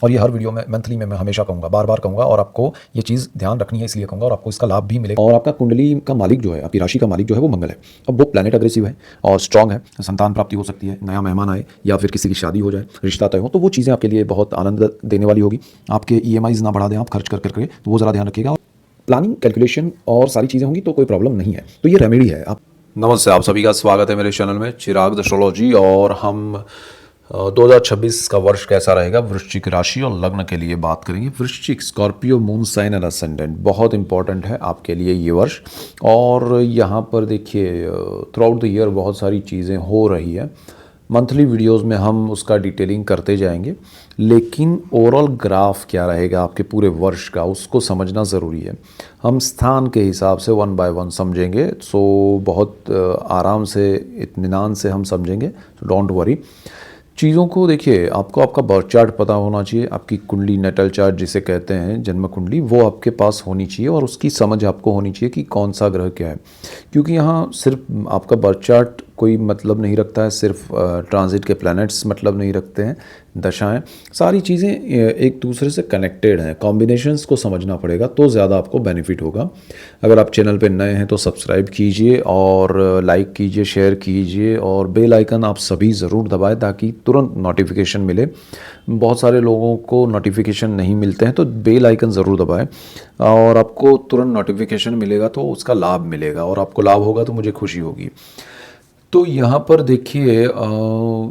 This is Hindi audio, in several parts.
और ये हर वीडियो में मंथली में मैं हमेशा कहूँगा, बार बार कहूँगा, और आपको ये चीज़ ध्यान रखनी है, इसलिए कहूँगा, और आपको इसका लाभ भी मिलेगा। और आपका कुंडली का मालिक जो है, आपकी राशि का मालिक जो है वो मंगल है। अब वो प्लैनेट अग्रेसिव है और स्ट्रांग है, संतान प्राप्ति हो सकती है, नया मेहमान आए या फिर किसी की शादी हो जाए, रिश्ता तय हो, तो वो चीज़ें आपके लिए बहुत आनंद देने वाली होगी। आपके ईएमआईज़ ना बढ़ा दें आप खर्च कर करके, तो वो ज़रा ध्यान रखिएगा। प्लानिंग, कैलकुलेशन और सारी चीज़ें होंगी तो कोई प्रॉब्लम नहीं है। तो ये रेमेडी है। आप नमस्ते, आप सभी का स्वागत है मेरे चैनल में चिराग एस्ट्रोलॉजी। और हम 2026 का वर्ष कैसा रहेगा वृश्चिक राशि और लग्न के लिए बात करेंगे। वृश्चिक, Scorpio, moon sign and ascendant बहुत इंपॉर्टेंट है आपके लिए ये वर्ष। और यहाँ पर देखिए थ्रू आउट द ईयर बहुत सारी चीज़ें हो रही है। मंथली वीडियोस में हम उसका डिटेलिंग करते जाएंगे, लेकिन ओवरऑल ग्राफ क्या रहेगा आपके पूरे वर्ष का उसको समझना ज़रूरी है। हम स्थान के हिसाब से वन बाय वन समझेंगे, सो बहुत आराम से इत्मीनान से हम समझेंगे, सो डोंट वरी। चीज़ों को देखिए, आपको आपका बर्थ चार्ट पता होना चाहिए, आपकी कुंडली नेटल चार्ट जिसे कहते हैं, जन्म कुंडली, वो आपके पास होनी चाहिए और उसकी समझ आपको होनी चाहिए कि कौन सा ग्रह क्या है। क्योंकि यहाँ सिर्फ आपका बर्थ चार्ट कोई मतलब नहीं रखता है, सिर्फ ट्रांजिट के प्लैनेट्स मतलब नहीं रखते हैं, दशाएं, सारी चीज़ें एक दूसरे से कनेक्टेड हैं। कॉम्बिनेशंस को समझना पड़ेगा तो ज़्यादा आपको बेनिफिट होगा। अगर आप चैनल पे नए हैं तो सब्सक्राइब कीजिए और लाइक कीजिए, शेयर कीजिए, और बेल आइकन आप सभी ज़रूर दबाएं ताकि तुरंत नोटिफिकेशन मिले। बहुत सारे लोगों को नोटिफिकेशन नहीं मिलते हैं, तो बेल आइकन ज़रूर दबाएं और आपको तुरंत नोटिफिकेशन मिलेगा तो उसका लाभ मिलेगा, और आपको लाभ होगा तो मुझे खुशी होगी। तो यहाँ पर देखिए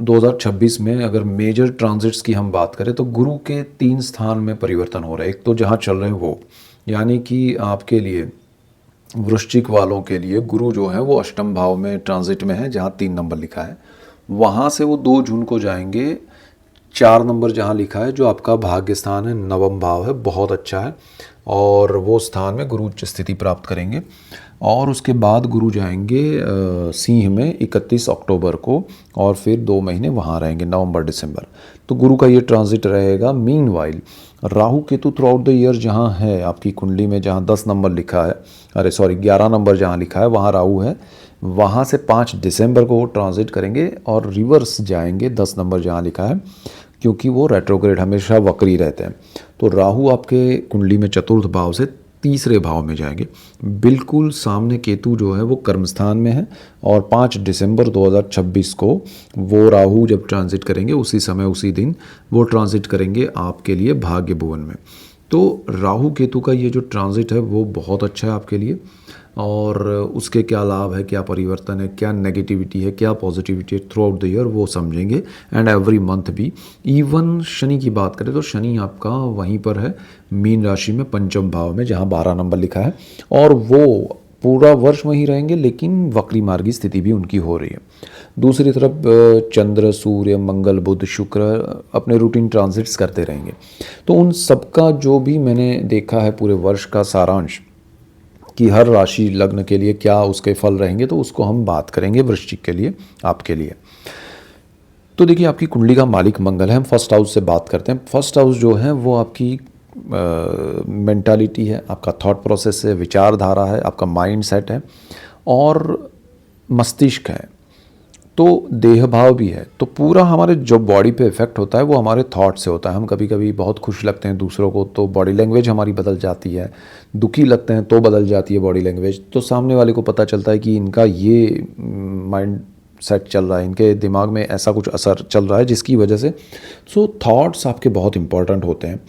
2026 में अगर मेजर ट्रांजिट्स की हम बात करें तो गुरु के 3 स्थान में परिवर्तन हो रहा है। एक तो जहाँ चल रहे हैं वो, यानी कि आपके लिए वृश्चिक वालों के लिए गुरु जो है वो अष्टम भाव में ट्रांजिट में है, जहाँ 3 नंबर लिखा है। वहाँ से वो 2 जून को जाएंगे 4 नंबर जहाँ लिखा है, जो आपका भाग्य स्थान है, नवम भाव है, बहुत अच्छा है, और वो स्थान में गुरु उच्च स्थिति प्राप्त करेंगे। और उसके बाद गुरु जाएंगे सिंह में 31 अक्टूबर को, और फिर 2 महीने वहाँ रहेंगे, नवंबर दिसंबर। तो गुरु का ये ट्रांजिट रहेगा। Meanwhile Rahu Ketu through out the year जहाँ है आपकी कुंडली में, जहाँ 10 नंबर लिखा है, 11 नंबर जहाँ लिखा है वहाँ राहु है। वहाँ से 5 दिसंबर को वो ट्रांजिट करेंगे और रिवर्स जाएंगे 10 नंबर जहाँ लिखा है, क्योंकि वो रेट्रोग्रेड हमेशा वक्री रहते हैं। तो राहु आपके कुंडली में चतुर्थ भाव से तीसरे भाव में जाएंगे। बिल्कुल सामने केतु जो है वो कर्मस्थान में है, और 5 दिसंबर 2026 को वो राहु जब ट्रांजिट करेंगे, उसी समय उसी दिन वो ट्रांजिट करेंगे आपके लिए भाग्य भुवन में। तो राहु केतु का ये जो ट्रांजिट है वो बहुत अच्छा है आपके लिए, और उसके क्या लाभ है, क्या परिवर्तन है, क्या नेगेटिविटी है, क्या पॉजिटिविटी है थ्रू आउट द ईयर, वो समझेंगे। एंड एवरी मंथ भी। इवन शनि की बात करें तो शनि आपका वहीं पर है, मीन राशि में पंचम भाव में, जहाँ 12 नंबर लिखा है, और वो पूरा वर्ष वहीं रहेंगे, लेकिन वक्री मार्गी स्थिति भी उनकी हो रही है। दूसरी तरफ चंद्र, सूर्य, मंगल, बुध, शुक्र अपने रूटीन ट्रांजिट्स करते रहेंगे। तो उन सबका जो भी मैंने देखा है पूरे वर्ष का सारांश, कि हर राशि लग्न के लिए क्या उसके फल रहेंगे, तो उसको हम बात करेंगे वृश्चिक के लिए, आपके लिए। तो देखिए, आपकी कुंडली का मालिक मंगल है। हम फर्स्ट हाउस से बात करते हैं। फर्स्ट हाउस जो है वो आपकी मेंटालिटी है, आपका थॉट प्रोसेस है, विचारधारा है, आपका माइंड सेट है, और मस्तिष्क है, तो देह भाव भी है। तो पूरा हमारे जो बॉडी पे इफेक्ट होता है वो हमारे थॉट से होता है। हम कभी कभी बहुत खुश लगते हैं दूसरों को तो बॉडी लैंग्वेज हमारी बदल जाती है, दुखी लगते हैं तो बदल जाती है बॉडी लैंग्वेज। तो सामने वाले को पता चलता है कि इनका ये माइंड सेट चल रहा है, इनके दिमाग में ऐसा कुछ असर चल रहा है जिसकी वजह से। सो थॉट्स आपके बहुत इंपॉर्टेंट होते हैं।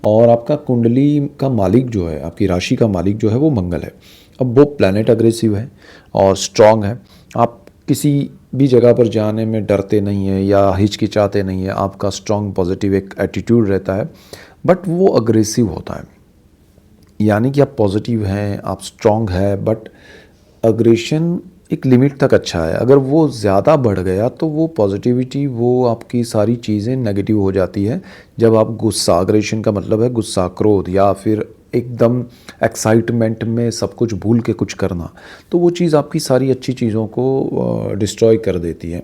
और आपका कुंडली का मालिक जो है, आपकी राशि का मालिक जो है वो मंगल है। अब वो प्लैनेट अग्रेसिव है और स्ट्रांग है। आप किसी भी जगह पर जाने में डरते नहीं है या हिचकिचाते नहीं है, आपका स्ट्रांग पॉजिटिव एक एटीट्यूड रहता है, बट वो अग्रेसिव होता है। यानी कि आप पॉजिटिव हैं, आप स्ट्रांग है, बट अग्रेशन एक लिमिट तक अच्छा है। अगर वो ज़्यादा बढ़ गया तो वो पॉजिटिविटी, वो आपकी सारी चीज़ें नेगेटिव हो जाती है। जब आप गुस्सा, अग्रेशन का मतलब है गुस्सा, क्रोध, या फिर एकदम एक्साइटमेंट में सब कुछ भूल के कुछ करना, तो वो चीज़ आपकी सारी अच्छी चीज़ों को डिस्ट्रॉय कर देती है।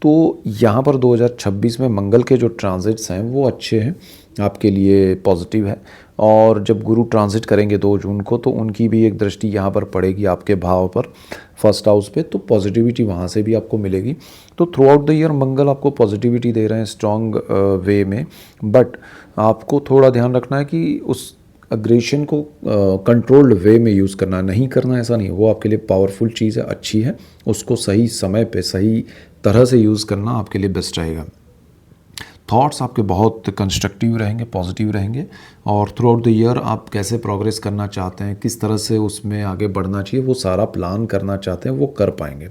तो यहाँ पर 2026 में मंगल के जो ट्रांजिट्स हैं वो अच्छे हैं। आपके लिए पॉजिटिव है। और जब गुरु ट्रांजिट करेंगे 2 जून को, तो उनकी भी एक दृष्टि यहाँ पर पड़ेगी आपके भाव पर, फर्स्ट हाउस पे, तो पॉजिटिविटी वहाँ से भी आपको मिलेगी। तो थ्रू आउट द ईयर मंगल आपको पॉजिटिविटी दे रहे हैं स्ट्रॉन्ग वे में, बट आपको थोड़ा ध्यान रखना है कि उस अग्रेशन को कंट्रोल्ड वे में यूज़ करना, नहीं करना ऐसा नहीं, वो आपके लिए पावरफुल चीज़ है, अच्छी है, उसको सही समय पे सही तरह से यूज़ करना आपके लिए बेस्ट रहेगा। थॉट्स आपके बहुत कंस्ट्रक्टिव रहेंगे, पॉजिटिव रहेंगे, और थ्रू आउट द ईयर आप कैसे प्रोग्रेस करना चाहते हैं, किस तरह से उसमें आगे बढ़ना चाहिए, वो सारा प्लान करना चाहते हैं, वो कर पाएंगे।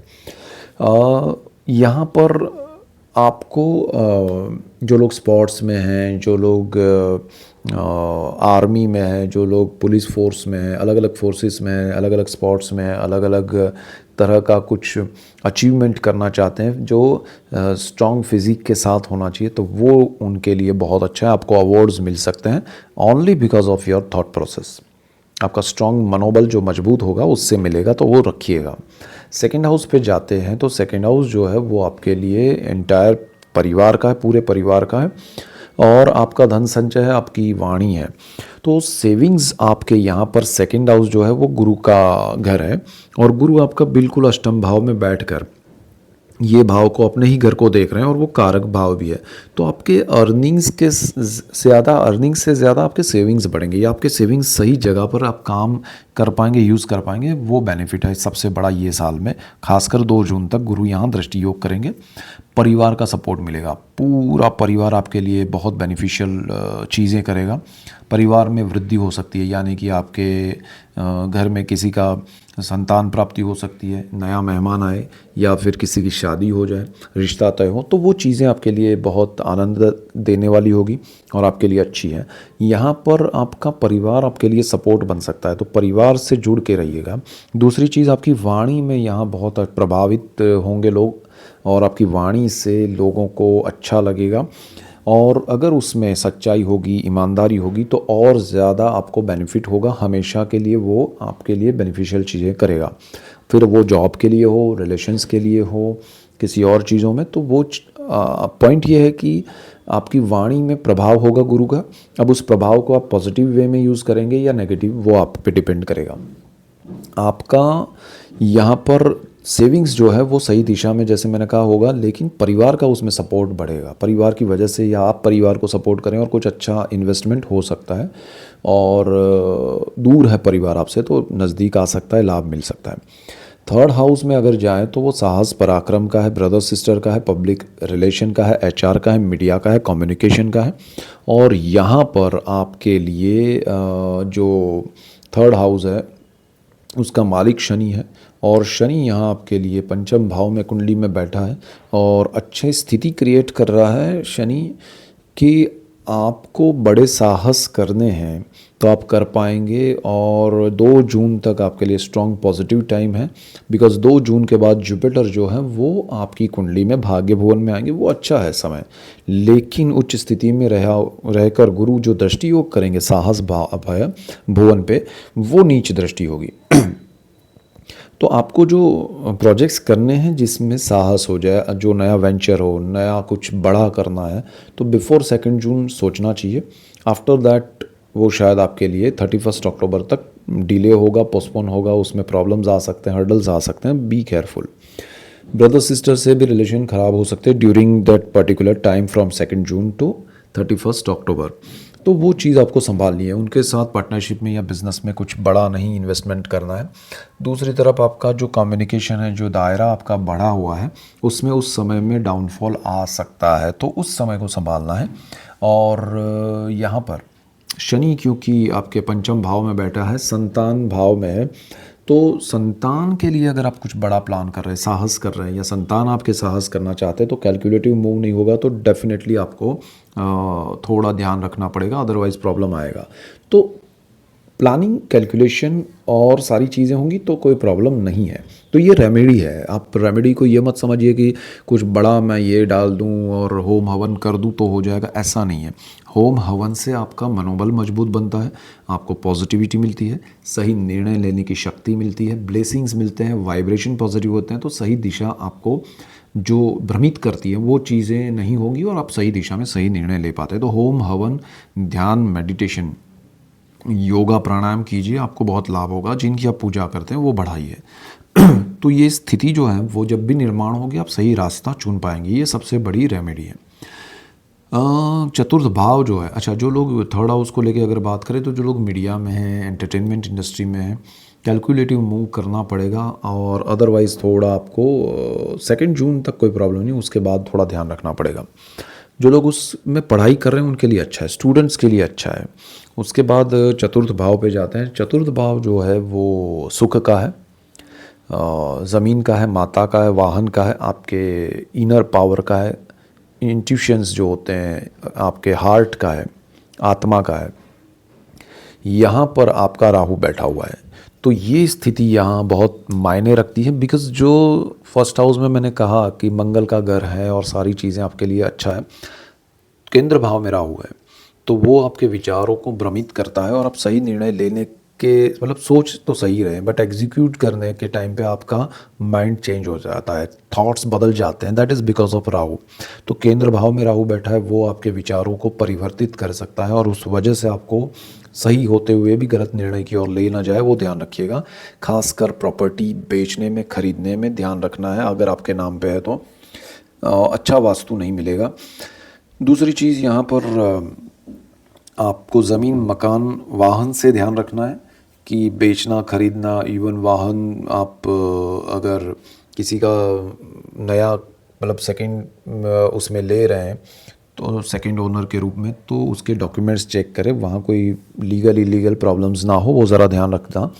यहाँ पर आपको जो लोग स्पोर्ट्स में हैं, जो लोग आर्मी में हैं, जो लोग पुलिस फोर्स में हैं, अलग अलग फोर्सेस में हैं, अलग अलग स्पोर्ट्स में हैं, अलग अलग तरह का कुछ अचीवमेंट करना चाहते हैं जो स्ट्रॉन्ग फिजिक के साथ होना चाहिए, तो वो उनके लिए बहुत अच्छा है। आपको अवार्ड्स मिल सकते हैं only because of your thought process. आपका स्ट्रॉन्ग मनोबल जो मजबूत होगा उससे मिलेगा, तो वो रखिएगा। सेकंड हाउस पे जाते हैं तो सेकंड हाउस जो है वो आपके लिए एंटायर परिवार का है, पूरे परिवार का है, और आपका धन संचय है, आपकी वाणी है। तो सेविंग्स आपके यहाँ पर सेकंड हाउस जो है वो गुरु का घर है, और गुरु आपका बिल्कुल अष्टम भाव में बैठकर ये भाव को, अपने ही घर को देख रहे हैं, और वो कारक भाव भी है। तो आपके अर्निंग्स से ज़्यादा आपके सेविंग्स बढ़ेंगे, या आपके सेविंग्स सही जगह पर आप काम कर पाएंगे, यूज़ कर पाएंगे, वो बेनिफिट है सबसे बड़ा ये साल में। खासकर 2 जून तक गुरु यहाँ दृष्टि योग करेंगे। परिवार का सपोर्ट मिलेगा, पूरा परिवार आपके लिए बहुत बेनिफिशियल चीज़ें करेगा। परिवार में वृद्धि हो सकती है, यानी कि आपके घर में किसी का संतान प्राप्ति हो सकती है, नया मेहमान आए, या फिर किसी की शादी हो जाए, रिश्ता तय हो, तो वो चीज़ें आपके लिए बहुत आनंद देने वाली होगी और आपके लिए अच्छी है। यहाँ पर आपका परिवार आपके लिए सपोर्ट बन सकता है, तो परिवार से जुड़ के रहिएगा। दूसरी चीज़, आपकी वाणी में यहाँ बहुत प्रभावित होंगे लोग, और आपकी वाणी से लोगों को अच्छा लगेगा, और अगर उसमें सच्चाई होगी, ईमानदारी होगी, तो और ज़्यादा आपको बेनिफिट होगा। हमेशा के लिए वो आपके लिए बेनिफिशियल चीज़ें करेगा, फिर वो जॉब के लिए हो, रिलेशंस के लिए हो, किसी और चीज़ों में। तो वो पॉइंट ये है कि आपकी वाणी में प्रभाव होगा गुरु का। अब उस प्रभाव को आप पॉजिटिव वे में यूज़ करेंगे या नेगेटिव, वो आप पे डिपेंड करेगा। आपका यहाँ पर सेविंग्स जो है वो सही दिशा में, जैसे मैंने कहा, होगा, लेकिन परिवार का उसमें सपोर्ट बढ़ेगा। परिवार की वजह से, या आप परिवार को सपोर्ट करें और कुछ अच्छा इन्वेस्टमेंट हो सकता है, और दूर है परिवार आपसे तो नज़दीक आ सकता है, लाभ मिल सकता है। थर्ड हाउस में अगर जाएँ तो वो साहस पराक्रम का है, ब्रदर सिस्टर का है, पब्लिक रिलेशन का है, HR का है, मीडिया का है, कम्युनिकेशन का है। और यहाँ पर आपके लिए जो थर्ड हाउस है उसका मालिक शनि है, और शनि यहाँ आपके लिए पंचम भाव में कुंडली में बैठा है, और अच्छी स्थिति क्रिएट कर रहा है शनि कि आपको बड़े साहस करने हैं तो आप कर पाएंगे। और 2 जून तक आपके लिए स्ट्रॉन्ग पॉजिटिव टाइम है, बिकॉज 2 जून के बाद जुपिटर जो है वो आपकी कुंडली में भाग्य भुवन में आएंगे, वो अच्छा है समय। लेकिन उच्च स्थिति में रहकर गुरु जो दृष्टि योग करेंगे साहस भय भुवन पे, वो नीच दृष्टि होगी। तो आपको जो प्रोजेक्ट्स करने हैं जिसमें साहस हो जाए, जो नया वेंचर हो, नया कुछ बड़ा करना है, तो बिफोर 2 जून सोचना चाहिए। आफ्टर दैट वो शायद आपके लिए 31 अक्टूबर तक डिले होगा, पोस्टपोन होगा, उसमें प्रॉब्लम्स आ सकते हैं, हर्डल्स आ सकते हैं, बी केयरफुल। ब्रदर सिस्टर से भी रिलेशन ख़राब हो सकते हैं during that particular time from 2 June to 31 October. तो वो चीज़ आपको संभालनी है। उनके साथ पार्टनरशिप में या बिज़नेस में कुछ बड़ा नहीं इन्वेस्टमेंट करना है। दूसरी तरफ आपका जो कम्युनिकेशन है, जो दायरा आपका बढ़ा हुआ है, उसमें उस समय में डाउनफॉल आ सकता है, तो उस समय को संभालना है। और यहाँ पर शनि क्योंकि आपके पंचम भाव में बैठा है, संतान भाव में है, तो संतान के लिए अगर आप कुछ बड़ा प्लान कर रहे हैं, साहस कर रहे हैं, या संतान आपके साहस करना चाहते हैं, तो कैलकुलेटिव मूव नहीं होगा, तो डेफिनेटली आपको थोड़ा ध्यान रखना पड़ेगा, अदरवाइज प्रॉब्लम आएगा। तो प्लानिंग, कैलकुलेशन और सारी चीज़ें होंगी तो कोई प्रॉब्लम नहीं है। तो ये रेमेडी है। आप रेमेडी को ये मत समझिए कि कुछ बड़ा मैं ये डाल दूं और होम हवन कर दूं तो हो जाएगा, ऐसा नहीं है। होम हवन से आपका मनोबल मजबूत बनता है, आपको पॉजिटिविटी मिलती है, सही निर्णय लेने की शक्ति मिलती है, ब्लेसिंग्स मिलते हैं, वाइब्रेशन पॉजिटिव होते हैं, तो सही दिशा आपको जो भ्रमित करती है वो चीज़ें नहीं होंगी और आप सही दिशा में सही निर्णय ले पाते हैं। तो होम हवन, ध्यान, मेडिटेशन, योगा, प्राणायाम कीजिए, आपको बहुत लाभ होगा। जिनकी आप पूजा करते हैं वो बढ़ाइए। तो ये स्थिति जो है वो जब भी निर्माण होगी आप सही रास्ता चुन पाएंगे। ये सबसे बड़ी रेमेडी है। चतुर्थ भाव जो है, अच्छा जो लोग थर्ड हाउस को लेके अगर बात करें तो जो लोग मीडिया में हैं, एंटरटेनमेंट इंडस्ट्री में हैं, कैलकुलेटिव मूव करना पड़ेगा। और अदरवाइज़ थोड़ा आपको 2 जून तक कोई प्रॉब्लम नहीं, उसके बाद थोड़ा ध्यान रखना पड़ेगा। जो लोग उसमें पढ़ाई कर रहे हैं उनके लिए अच्छा है, स्टूडेंट्स के लिए अच्छा है। उसके बाद चतुर्थ भाव पे जाते हैं। चतुर्थ भाव जो है वो सुख का है, ज़मीन का है, माता का है, वाहन का है, आपके इनर पावर का है, इंट्यूशंस जो होते हैं आपके हार्ट का है, आत्मा का है। यहाँ पर आपका राहु बैठा हुआ है, तो ये स्थिति यहाँ बहुत मायने रखती है। बिकॉज़ जो फर्स्ट हाउस में मैंने कहा कि मंगल का घर है और सारी चीज़ें आपके लिए अच्छा है, केंद्र भाव में राहु है, तो वो आपके विचारों को भ्रमित करता है और आप सही निर्णय लेने के मतलब सोच तो सही रहे बट एग्जीक्यूट करने के टाइम पे आपका माइंड चेंज हो जाता है, थॉट्स बदल जाते हैं। That is because of Rahu. तो केंद्र भाव में राहु बैठा है, वो आपके विचारों को परिवर्तित कर सकता है और उस वजह से आपको सही होते हुए भी गलत निर्णय की ओर ले ना जाए, वो ध्यान रखिएगा। खासकर प्रॉपर्टी बेचने में, खरीदने में ध्यान रखना है। अगर आपके नाम पे है तो अच्छा वास्तु नहीं मिलेगा। दूसरी चीज़ यहाँ पर आपको ज़मीन, मकान, वाहन से ध्यान रखना है कि बेचना, खरीदना, इवन वाहन आप अगर किसी का नया मतलब सेकंड उसमें ले रहे हैं तो सेकंड ओनर के रूप में, तो उसके डॉक्यूमेंट्स चेक करें, वहाँ कोई लीगल इलीगल प्रॉब्लम्स ना हो, वो ज़रा ध्यान रखना।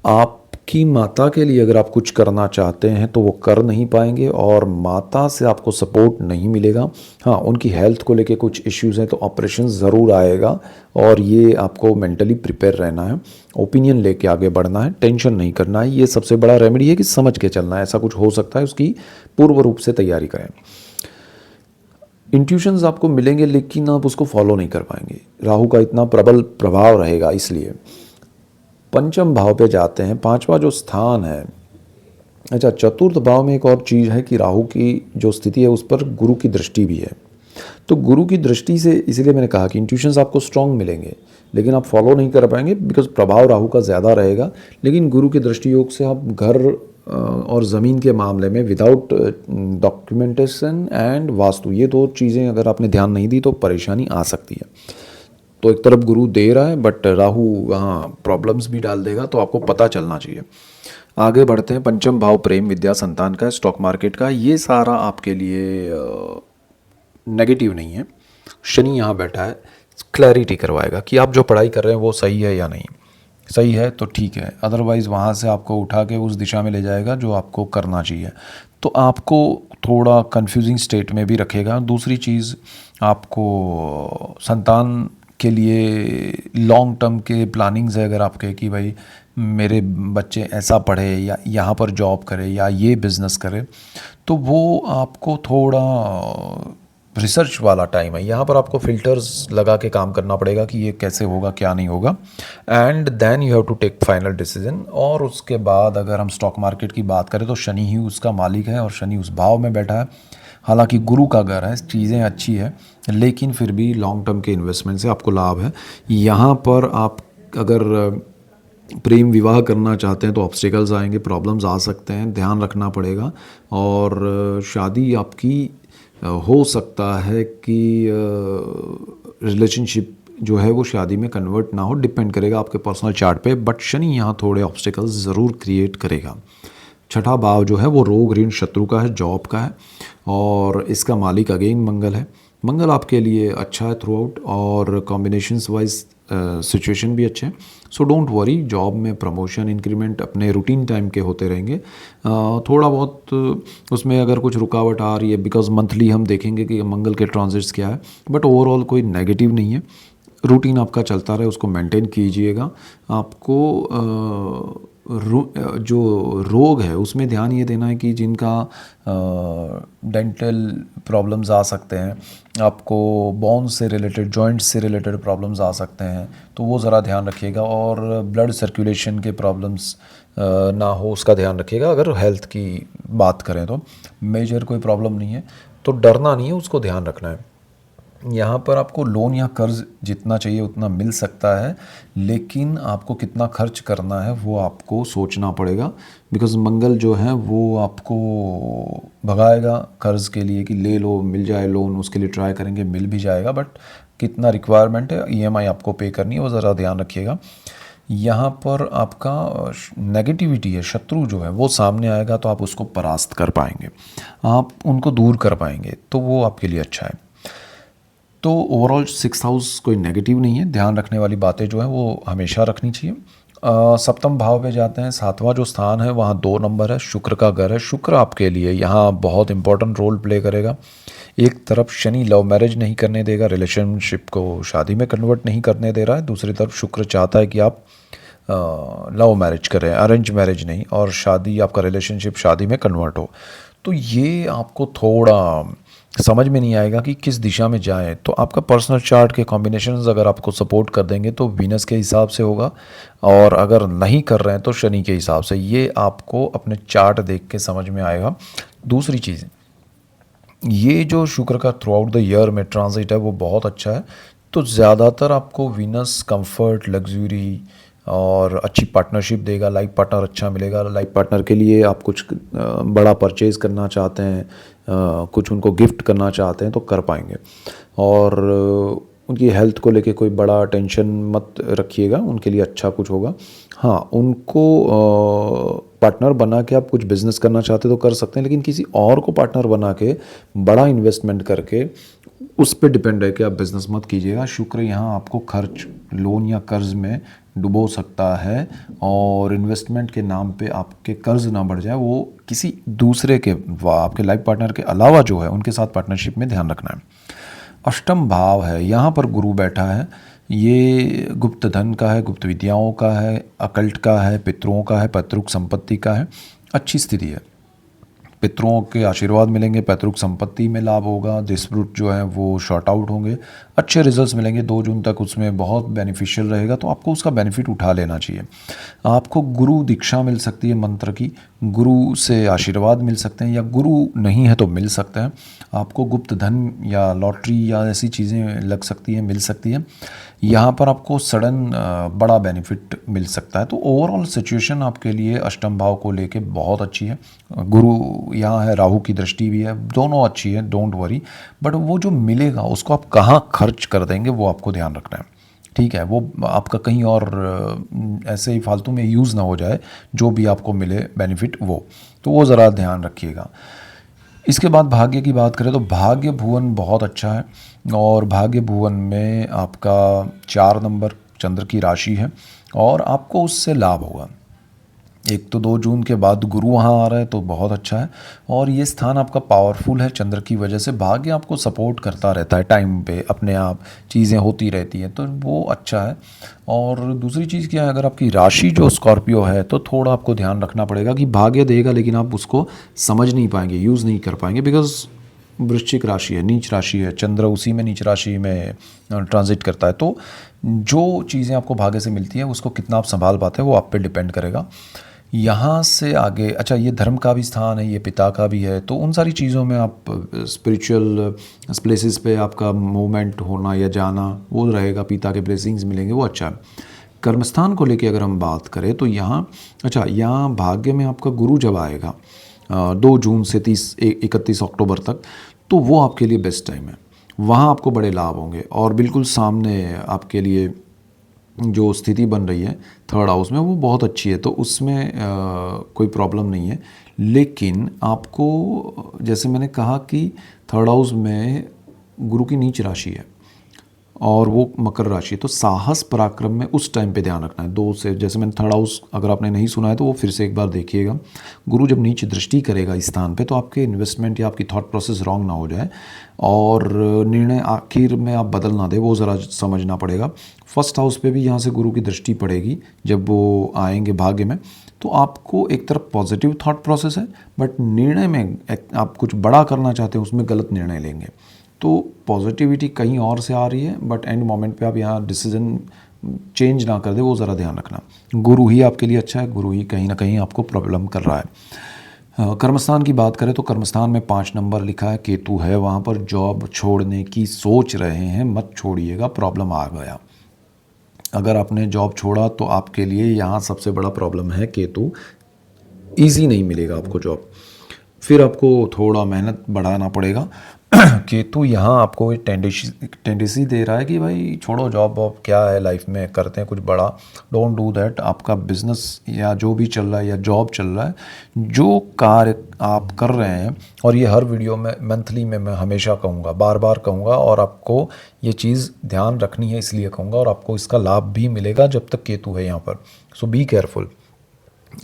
आपकी माता के लिए अगर आप कुछ करना चाहते हैं तो वो कर नहीं पाएंगे और माता से आपको सपोर्ट नहीं मिलेगा। हाँ, उनकी हेल्थ को लेके कुछ इश्यूज़ हैं तो ऑपरेशन ज़रूर आएगा और ये आपको मेंटली प्रिपेयर रहना है, ओपिनियन लेके आगे बढ़ना है, टेंशन नहीं करना है। ये सबसे बड़ा रेमेडी है कि समझ के चलना है, ऐसा कुछ हो सकता है, उसकी पूर्व रूप से तैयारी करें। इंट्यूशंस आपको मिलेंगे लेकिन आप उसको फॉलो नहीं कर पाएंगे, राहु का इतना प्रबल प्रभाव रहेगा। इसलिए पंचम भाव पे जाते हैं, पांचवा जो स्थान है। अच्छा, चतुर्थ भाव में एक और चीज़ है कि राहु की जो स्थिति है उस पर गुरु की दृष्टि भी है। तो गुरु की दृष्टि से इसलिए मैंने कहा कि इंट्यूशंस आपको स्ट्रांग मिलेंगे लेकिन आप फॉलो नहीं कर पाएंगे बिकॉज प्रभाव राहु का ज़्यादा रहेगा। लेकिन गुरु के दृष्टि योग से आप घर और ज़मीन के मामले में विदाउट डॉक्यूमेंटेशन एंड वास्तु, ये 2 चीज़ें अगर आपने ध्यान नहीं दी तो परेशानी आ सकती है। तो एक तरफ गुरु दे रहा है बट राहु वहाँ प्रॉब्लम्स भी डाल देगा, तो आपको पता चलना चाहिए। आगे बढ़ते हैं। पंचम भाव प्रेम, विद्या, संतान का, स्टॉक मार्केट का, ये सारा आपके लिए नेगेटिव नहीं है। शनि यहाँ बैठा है, क्लैरिटी करवाएगा कि आप जो पढ़ाई कर रहे हैं वो सही है या नहीं। सही है तो ठीक है, अदरवाइज़ वहाँ से आपको उठा के उस दिशा में ले जाएगा जो आपको करना चाहिए। तो आपको थोड़ा कंफ्यूजिंग स्टेट में भी रखेगा। दूसरी चीज़, आपको संतान के लिए लॉन्ग टर्म के प्लानिंग्स है अगर आपके कि भाई मेरे बच्चे ऐसा पढ़े या यहाँ पर जॉब करे या ये बिज़नेस करे, तो वो आपको थोड़ा रिसर्च वाला टाइम है। यहाँ पर आपको फ़िल्टर्स लगा के काम करना पड़ेगा कि ये कैसे होगा, क्या नहीं होगा, and then you have to take final decision. और उसके बाद अगर हम स्टॉक मार्केट की बात करें तो शनि ही उसका मालिक है और शनि उस भाव में बैठा है। हालांकि गुरु का घर है, चीज़ें अच्छी है, लेकिन फिर भी लॉन्ग टर्म के इन्वेस्टमेंट से आपको लाभ है। यहाँ पर आप अगर प्रेम विवाह करना चाहते हैं तो ऑब्स्टिकल्स आएंगे, प्रॉब्लम्स आ सकते हैं, ध्यान रखना पड़ेगा। और शादी आपकी हो सकता है कि रिलेशनशिप जो है वो शादी में कन्वर्ट ना हो, डिपेंड करेगा आपके पर्सनल चार्ट पे, बट शनि यहाँ थोड़े ऑब्स्टिकल्स ज़रूर क्रिएट करेगा। छठा भाव जो है वो रोग, ऋण, शत्रु का है, जॉब का है और इसका मालिक अगेन मंगल है। मंगल आपके लिए अच्छा है थ्रू आउट और कॉम्बिनेशंस वाइज सिचुएशन भी अच्छे हैं। सो डोंट वरी, जॉब में प्रमोशन, इंक्रीमेंट अपने रूटीन टाइम के होते रहेंगे। थोड़ा बहुत उसमें अगर कुछ रुकावट आ रही है बिकॉज मंथली हम देखेंगे कि मंगल के ट्रांजिट्स क्या है, बट ओवरऑल कोई नेगेटिव नहीं है। रूटीन आपका चलता रहे, उसको मेंटेन कीजिएगा। आपको जो रोग है उसमें ध्यान ये देना है कि जिनका डेंटल प्रॉब्लम्स आ सकते हैं, आपको बोन्स से रिलेटेड, जॉइंट्स से रिलेटेड प्रॉब्लम्स आ सकते हैं, तो वो ज़रा ध्यान रखिएगा। और ब्लड सर्कुलेशन के प्रॉब्लम्स ना हो उसका ध्यान रखिएगा। अगर हेल्थ की बात करें तो मेजर कोई प्रॉब्लम नहीं है, तो डरना नहीं है, उसको ध्यान रखना है। यहाँ पर आपको लोन या कर्ज़ जितना चाहिए उतना मिल सकता है, लेकिन आपको कितना खर्च करना है वो आपको सोचना पड़ेगा। बिकॉज़ मंगल जो है वो आपको भगाएगा कर्ज़ के लिए कि ले लो, मिल जाए लोन, उसके लिए ट्राई करेंगे, मिल भी जाएगा, बट कितना रिक्वायरमेंट है, ईएमआई आपको पे करनी है, वो ज़रा ध्यान रखिएगा। यहाँ पर आपका नेगेटिविटी है, शत्रु जो है वो सामने आएगा तो आप उसको परास्त कर पाएंगे, आप उनको दूर कर पाएंगे, तो वो आपके लिए अच्छा है। तो ओवरऑल 6th हाउस कोई नेगेटिव नहीं है, ध्यान रखने वाली बातें जो हैं वो हमेशा रखनी चाहिए। सप्तम भाव पे जाते हैं, 7वां जो स्थान है वहाँ 2 नंबर है, शुक्र का घर है। शुक्र आपके लिए यहाँ बहुत इंपॉर्टेंट रोल प्ले करेगा। एक तरफ शनि लव मैरिज नहीं करने देगा, रिलेशनशिप को शादी में कन्वर्ट नहीं करने दे रहा है, दूसरी तरफ शुक्र चाहता है कि आप लव मैरिज करें, अरेंज मैरिज नहीं, और शादी, आपका रिलेशनशिप शादी में कन्वर्ट हो। तो ये आपको थोड़ा समझ में नहीं आएगा कि किस दिशा में जाएं। तो आपका पर्सनल चार्ट के कॉम्बिनेशंस अगर आपको सपोर्ट कर देंगे तो वीनस के हिसाब से होगा, और अगर नहीं कर रहे हैं तो शनि के हिसाब से। ये आपको अपने चार्ट देख के समझ में आएगा। दूसरी चीज़, ये जो शुक्र का थ्रू आउट द ईयर में ट्रांजिट है वो बहुत अच्छा है, तो ज़्यादातर आपको वीनस कंफर्ट, लग्जरी और अच्छी पार्टनरशिप देगा। लाइफ पार्टनर अच्छा मिलेगा। लाइफ पार्टनर के लिए आप कुछ बड़ा परचेज़ करना चाहते हैं, कुछ उनको गिफ्ट करना चाहते हैं तो कर पाएंगे। और उनकी हेल्थ को लेके कोई बड़ा टेंशन मत रखिएगा, उनके लिए अच्छा कुछ होगा। हाँ, उनको पार्टनर बना के आप कुछ बिजनेस करना चाहते तो कर सकते हैं, लेकिन किसी और को पार्टनर बना के बड़ा इन्वेस्टमेंट करके उस पर डिपेंड है कि आप बिज़नेस मत कीजिएगा। शुक्र यहाँ आपको खर्च, लोन या कर्ज़ में डुबो सकता है, और इन्वेस्टमेंट के नाम पे आपके कर्ज़ ना बढ़ जाए, वो किसी दूसरे के, आपके लाइफ पार्टनर के अलावा जो है उनके साथ पार्टनरशिप में ध्यान रखना है। अष्टम भाव है, यहाँ पर गुरु बैठा है। ये गुप्त धन का है, गुप्त विद्याओं का है, अकल्ट का है, पितरों का है, पैतृक संपत्ति का है। अच्छी स्थिति है, पितरों के आशीर्वाद मिलेंगे, पैतृक संपत्ति में लाभ होगा, डिस्प्यूट जो है वो शॉर्ट आउट होंगे, अच्छे रिजल्ट्स मिलेंगे 2 जून तक, उसमें बहुत बेनिफिशियल रहेगा, तो आपको उसका बेनिफिट उठा लेना चाहिए। आपको गुरु दीक्षा मिल सकती है मंत्र की, गुरु से आशीर्वाद मिल सकते हैं, या गुरु नहीं है तो मिल सकते हैं। आपको गुप्त धन या लॉटरी या ऐसी चीज़ें लग सकती हैं, मिल सकती हैं। यहाँ पर आपको सडन बड़ा बेनिफिट मिल सकता है। तो ओवरऑल सिचुएशन आपके लिए अष्टम भाव को लेके बहुत अच्छी है। गुरु यहाँ है, राहु की दृष्टि भी है, दोनों अच्छी है, डोंट वरी। बट वो जो मिलेगा उसको आप कहाँ खर्च कर देंगे वो आपको ध्यान रखना है, ठीक है। वो आपका कहीं और ऐसे ही फालतू में यूज़ ना हो जाए, जो भी आपको मिले बेनिफिट वो, तो वो ज़रा ध्यान रखिएगा। इसके बाद भाग्य की बात करें तो भाग्य भुवन बहुत अच्छा है, और भाग्य भुवन में आपका 4 नंबर चंद्र की राशि है, और आपको उससे लाभ होगा। एक तो 2 जून के बाद गुरु वहाँ आ रहा है तो बहुत अच्छा है, और ये स्थान आपका पावरफुल है चंद्र की वजह से। भाग्य आपको सपोर्ट करता रहता है, टाइम पे अपने आप चीज़ें होती रहती हैं, तो वो अच्छा है। और दूसरी चीज़ क्या है, अगर आपकी राशि जो स्कॉर्पियो है तो थोड़ा आपको ध्यान रखना पड़ेगा कि भाग्य देगा लेकिन आप उसको समझ नहीं पाएंगे, यूज़ नहीं कर पाएंगे, बिकॉज वृश्चिक राशि है, नीच राशि है, चंद्र उसी में नीच राशि में ट्रांजिट करता है। तो जो चीज़ें आपको भाग्य से मिलती हैं उसको कितना आप संभाल पाते हैं वो आप पे डिपेंड करेगा। यहाँ से आगे, अच्छा, ये धर्म का भी स्थान है, ये पिता का भी है, तो उन सारी चीज़ों में आप स्पिरिचुअल प्लेसेस पे आपका मूवमेंट होना या जाना वो रहेगा, पिता के ब्लेसिंग्स मिलेंगे, वो अच्छा है। कर्मस्थान को लेके अगर हम बात करें तो यहाँ, अच्छा, यहाँ भाग्य में आपका गुरु जब आएगा 2 जून से 31 अक्टूबर तक, तो वो आपके लिए बेस्ट टाइम है। वहाँ आपको बड़े लाभ होंगे, और बिल्कुल सामने आपके लिए जो स्थिति बन रही है 3rd हाउस में वो बहुत अच्छी है, तो उसमें कोई प्रॉब्लम नहीं है। लेकिन आपको, जैसे मैंने कहा कि 3rd हाउस में गुरु की नीच राशि है, और वो मकर राशि है। तो साहस पराक्रम में उस टाइम पे ध्यान रखना है। 2 से, जैसे मैंने थर्ड हाउस अगर आपने नहीं सुना है तो वो फिर से एक बार देखिएगा। गुरु जब नीच दृष्टि करेगा इस स्थान पे तो आपके इन्वेस्टमेंट या आपकी थॉट प्रोसेस रॉन्ग ना हो जाए और निर्णय आखिर में आप बदल ना दे, वो ज़रा समझना पड़ेगा। फर्स्ट हाउस पे भी यहाँ से गुरु की दृष्टि पड़ेगी जब वो आएंगे भाग्य में, तो आपको एक तरफ पॉजिटिव थॉट प्रोसेस है, बट निर्णय में आप कुछ बड़ा करना चाहते हैं उसमें गलत निर्णय लेंगे। तो पॉजिटिविटी कहीं और से आ रही है, बट एंड मोमेंट पे आप यहाँ डिसीजन चेंज ना कर दे, वो ज़रा ध्यान रखना। गुरु ही आपके लिए अच्छा है, गुरु ही कहीं ना कहीं आपको प्रॉब्लम कर रहा है। कर्मस्थान की बात करें तो कर्मस्थान में 5 नंबर लिखा है, केतु है वहाँ पर। जॉब छोड़ने की सोच रहे हैं, मत छोड़िएगा, प्रॉब्लम आ गया। अगर आपने जॉब छोड़ा तो आपके लिए यहाँ सबसे बड़ा प्रॉब्लम है केतु। ईजी नहीं मिलेगा आपको जॉब, फिर आपको थोड़ा मेहनत बढ़ाना पड़ेगा। केतु यहाँ आपको एक टेंडेंसी दे रहा है कि भाई छोड़ो जॉब वॉब, क्या है लाइफ में, करते हैं कुछ बड़ा। Don't do that. आपका बिजनेस या जो भी चल रहा है या जॉब चल रहा है, जो कार्य आप कर रहे हैं, और ये हर वीडियो में मंथली में मैं हमेशा कहूँगा, बार बार कहूँगा, और आपको ये चीज़ ध्यान रखनी है इसलिए कहूँगा, और आपको इसका लाभ भी मिलेगा जब तक केतु है यहाँ पर। सो बी केयरफुल।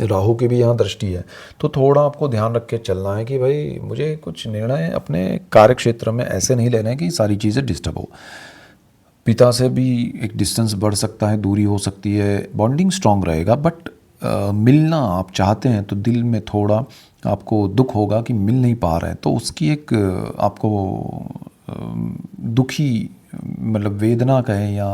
राहु की भी यहाँ दृष्टि है, तो थोड़ा आपको ध्यान रख के चलना है कि भाई मुझे कुछ निर्णय अपने कार्य क्षेत्र में ऐसे नहीं लेना है कि सारी चीज़ें डिस्टर्ब हो। पिता से भी एक डिस्टेंस बढ़ सकता है, दूरी हो सकती है, बॉन्डिंग स्ट्रांग रहेगा, बट मिलना आप चाहते हैं तो दिल में थोड़ा आपको दुख होगा कि मिल नहीं पा रहे हैं, तो उसकी एक आपको दुखी, मतलब वेदना कहें या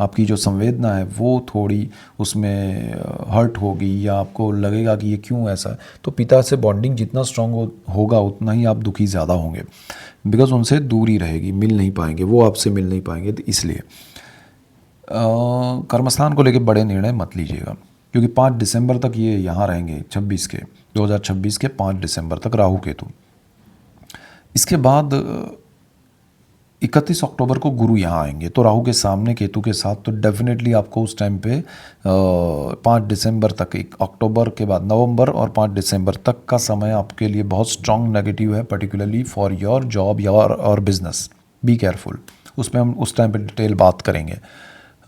आपकी जो संवेदना है वो थोड़ी उसमें हर्ट होगी, या आपको लगेगा कि ये क्यों ऐसा है। तो पिता से बॉन्डिंग जितना स्ट्रांग होगा उतना ही आप दुखी ज़्यादा होंगे, बिकॉज उनसे दूरी रहेगी, मिल नहीं पाएंगे, वो आपसे मिल नहीं पाएंगे। तो इसलिए कर्मस्थान को लेकर बड़े निर्णय मत लीजिएगा, क्योंकि 5 दिसंबर तक ये यहाँ रहेंगे, 2026 के 5 दिसंबर तक राहु केतु। इसके बाद 31 अक्टूबर को गुरु यहाँ आएंगे, तो राहु के सामने केतु के साथ, तो डेफिनेटली आपको उस टाइम पे 5 दिसंबर तक, 1 अक्टूबर के बाद नवंबर और 5 दिसंबर तक का समय आपके लिए बहुत स्ट्रॉन्ग नेगेटिव है, पर्टिकुलरली फॉर योर जॉब या और बिजनेस। Be careful. उसमें हम उस टाइम पे डिटेल बात करेंगे।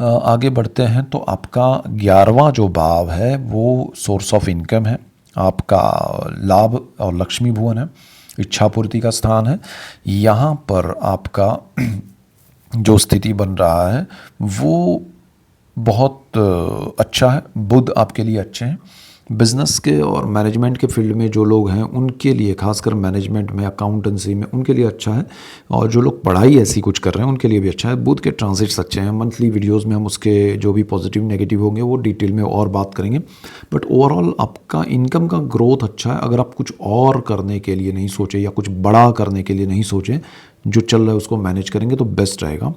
आगे बढ़ते हैं तो आपका 11वां जो भाव है वो सोर्स ऑफ इनकम है, आपका लाभ और लक्ष्मी भुवन है, इच्छा पूर्ति का स्थान है। यहाँ पर आपका जो स्थिति बन रहा है वो बहुत अच्छा है। बुध आपके लिए अच्छे हैं। बिजनेस के और मैनेजमेंट के फील्ड में जो लोग हैं उनके लिए, खासकर मैनेजमेंट में, अकाउंटेंसी में, उनके लिए अच्छा है। और जो लोग पढ़ाई ऐसी कुछ कर रहे हैं उनके लिए भी अच्छा है। बुध के ट्रांजिट्स अच्छे हैं। मंथली वीडियोस में हम उसके जो भी पॉजिटिव नेगेटिव होंगे वो डिटेल में और बात करेंगे। बट ओवरऑल आपका इनकम का ग्रोथ अच्छा है। अगर आप कुछ और करने के लिए नहीं सोचे या कुछ बड़ा करने के लिए नहीं सोचे, जो चल रहा है उसको मैनेज करेंगे तो बेस्ट रहेगा।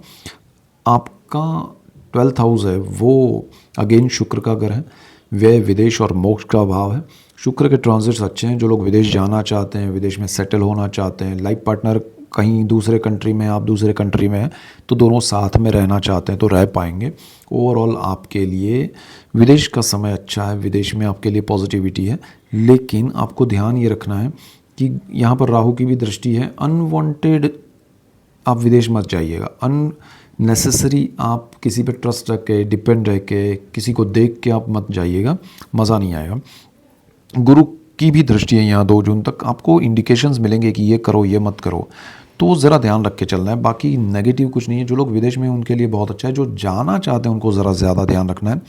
आपका 12th हाउस है वो अगेन शुक्र का घर है, व्यय, विदेश और मोक्ष का भाव है। शुक्र के ट्रांजिट्स अच्छे हैं। जो लोग विदेश जाना चाहते हैं, विदेश में सेटल होना चाहते हैं, लाइफ पार्टनर कहीं दूसरे कंट्री में, आप दूसरे कंट्री में हैं, तो दोनों साथ में रहना चाहते हैं तो रह पाएंगे। ओवरऑल आपके लिए विदेश का समय अच्छा है, विदेश में आपके लिए पॉजिटिविटी है। लेकिन आपको ध्यान ये रखना है कि यहाँ पर राहु की भी दृष्टि है। अनवांटेड आप विदेश मत जाइएगा। अननेसेसरी आप किसी पे ट्रस्ट रख के, डिपेंड रह के, किसी को देख के आप मत जाइएगा, मज़ा नहीं आएगा। गुरु की भी दृष्टि है यहाँ 2 जून तक। आपको इंडिकेशंस मिलेंगे कि ये करो, ये मत करो, तो ज़रा ध्यान रख के चलना है। बाकी नेगेटिव कुछ नहीं है। जो लोग विदेश में हैं उनके लिए बहुत अच्छा है। जो जाना चाहते हैं उनको ज़रा ज़्यादा ध्यान रखना है।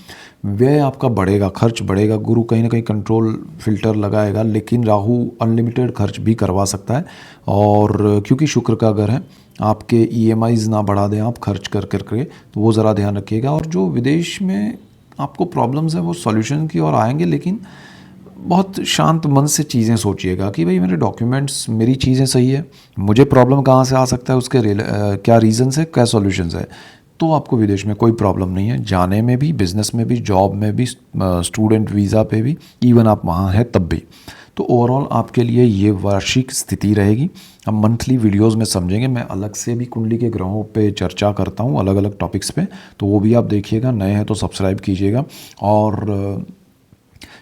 व्यय आपका बढ़ेगा, खर्च बढ़ेगा। गुरु कहीं ना कहीं कंट्रोल फिल्टर लगाएगा, लेकिन राहु अनलिमिटेड खर्च भी करवा सकता है। और क्योंकि शुक्र का घर है, आपके EMIs ना बढ़ा दें आप खर्च कर करके, तो वो ज़रा ध्यान रखिएगा। और जो विदेश में आपको प्रॉब्लम्स हैं वो सॉल्यूशन की ओर आएंगे, लेकिन बहुत शांत मन से चीज़ें सोचिएगा कि भाई मेरे डॉक्यूमेंट्स, मेरी चीज़ें सही है, मुझे प्रॉब्लम कहाँ से आ सकता है, उसके क्या रीज़न्स है, क्या सॉल्यूशंस है। तो आपको विदेश में कोई प्रॉब्लम नहीं है, जाने में भी, बिजनेस में भी, जॉब में भी, स्टूडेंट वीज़ा पे भी, इवन आप वहाँ हैं तब भी। तो ओवरऑल आपके लिए ये वार्षिक स्थिति रहेगी। हम मंथली वीडियोस में समझेंगे। मैं अलग से भी कुंडली के ग्रहों पे चर्चा करता हूँ, अलग अलग टॉपिक्स पे, तो वो भी आप देखिएगा। नए हैं तो सब्सक्राइब कीजिएगा। और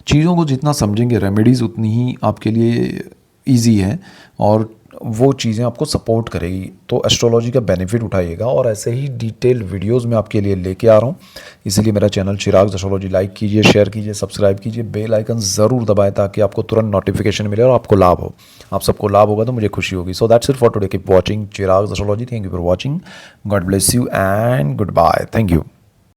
चीज़ों को जितना समझेंगे, रेमेडीज़ उतनी ही आपके लिए ईजी है। और वो चीज़ें आपको सपोर्ट करेगी। तो एस्ट्रोलॉजी का बेनिफिट उठाइएगा और ऐसे ही डिटेल वीडियोस मैं आपके लिए लेके आ रहा हूँ। इसीलिए मेरा चैनल चिराग एस्ट्रोलॉजी लाइक कीजिए, शेयर कीजिए, सब्सक्राइब कीजिए, बेल आइकन ज़रूर दबाएं ताकि आपको तुरंत नोटिफिकेशन मिले और आपको लाभ हो। आप सबको लाभ होगा तो मुझे खुशी होगी। So that's it for today. Keep watching Chirag astrology. Thank you for watching. God bless you and goodbye. Thank you.